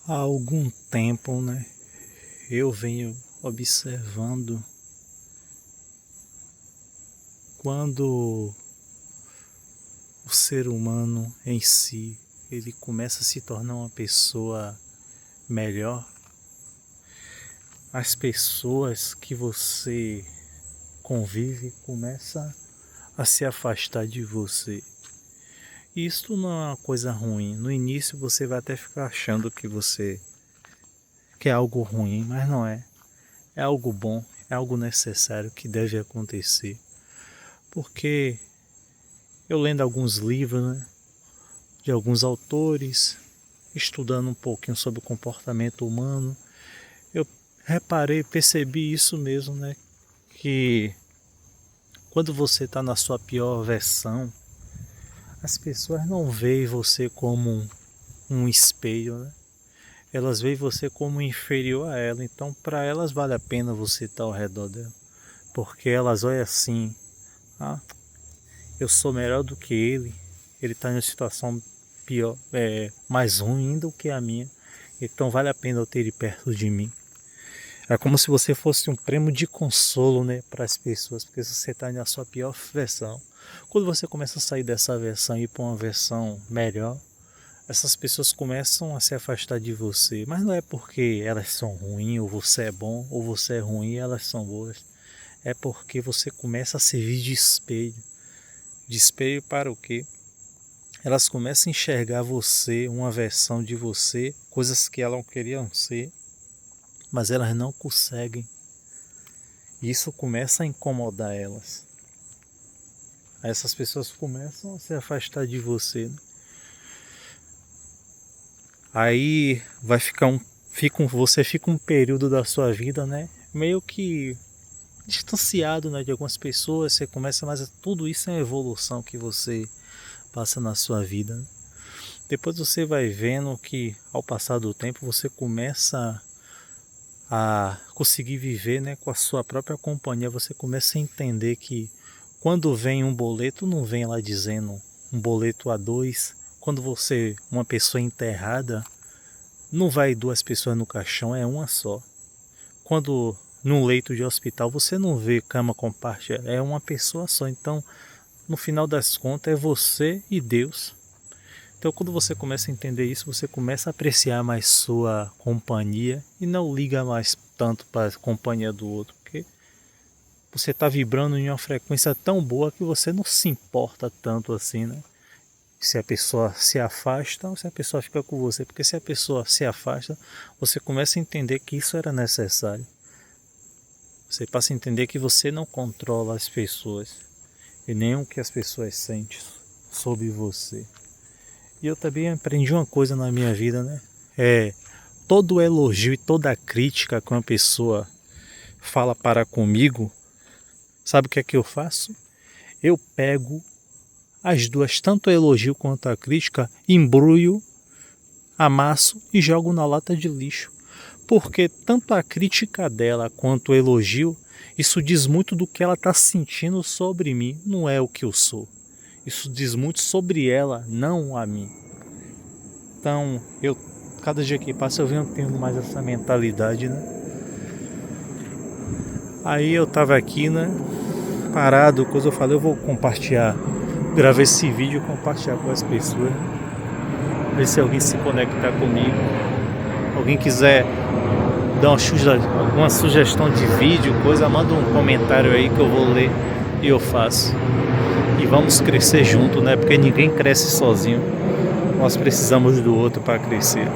Há algum tempo, eu venho observando quando o ser humano em si, ele começa a se tornar uma pessoa melhor, as pessoas que você convive começam a se afastar de você. E isso não é uma coisa ruim. No início você vai até ficar achando que é algo ruim, mas não é. É algo bom, é algo necessário que deve acontecer. Porque eu lendo alguns livros, de alguns autores, estudando um pouquinho sobre o comportamento humano, eu percebi isso mesmo, que quando você está na sua pior versão, as pessoas não veem você como um espelho, Elas veem você como inferior a ela, então para elas vale a pena você estar ao redor dela, porque elas olham assim, eu sou melhor do que ele está em uma situação pior, mais ruim do que a minha, então vale a pena eu ter ele perto de mim. É como se você fosse um prêmio de consolo, para as pessoas, porque você está na sua pior versão. Quando você começa a sair dessa versão e ir para uma versão melhor, essas pessoas começam a se afastar de você. Mas não é porque elas são ruins, ou você é bom, ou você é ruim e elas são boas. É porque você começa a servir de espelho. De espelho para o quê? Elas começam a enxergar você, uma versão de você, coisas que elas não queriam ser, mas elas não conseguem. Isso começa a incomodar elas. Aí essas pessoas começam a se afastar de você. Aí você fica um período da sua vida, meio que distanciado, de algumas pessoas. Você começa, mas tudo isso é uma evolução que você passa na sua vida. Depois você vai vendo que ao passar do tempo você começa a conseguir viver, com a sua própria companhia. Você começa a entender que quando vem um boleto, não vem lá dizendo um boleto A2. Quando uma pessoa enterrada, não vai 2 pessoas no caixão, é uma só. Quando num leito de hospital você não vê cama compartilhada, é uma pessoa só. Então, no final das contas, é você e Deus. Então, quando você começa a entender isso, você começa a apreciar mais sua companhia e não liga mais tanto para a companhia do outro, porque você está vibrando em uma frequência tão boa que você não se importa tanto assim, se a pessoa se afasta ou se a pessoa fica com você, porque se a pessoa se afasta, você começa a entender que isso era necessário. Você passa a entender que você não controla as pessoas e nem o que as pessoas sentem sobre você. E eu também aprendi uma coisa na minha vida, todo elogio e toda crítica que uma pessoa fala para comigo, sabe o que é que eu faço? Eu pego as duas, tanto o elogio quanto a crítica, embrulho, amasso e jogo na lata de lixo. Porque tanto a crítica dela quanto o elogio, isso diz muito do que ela está sentindo sobre mim, não é o que eu sou. Isso diz muito sobre ela, não a mim. Então, cada dia que passa eu venho tendo mais essa mentalidade, Aí eu tava aqui, parado, coisa eu falei, eu vou compartilhar, gravar esse vídeo e compartilhar com as pessoas. Ver se alguém se conectar comigo. Alguém quiser dar alguma sugestão de vídeo, manda um comentário aí que eu vou ler e eu faço. E vamos crescer junto, porque ninguém cresce sozinho. Nós precisamos do outro para crescer.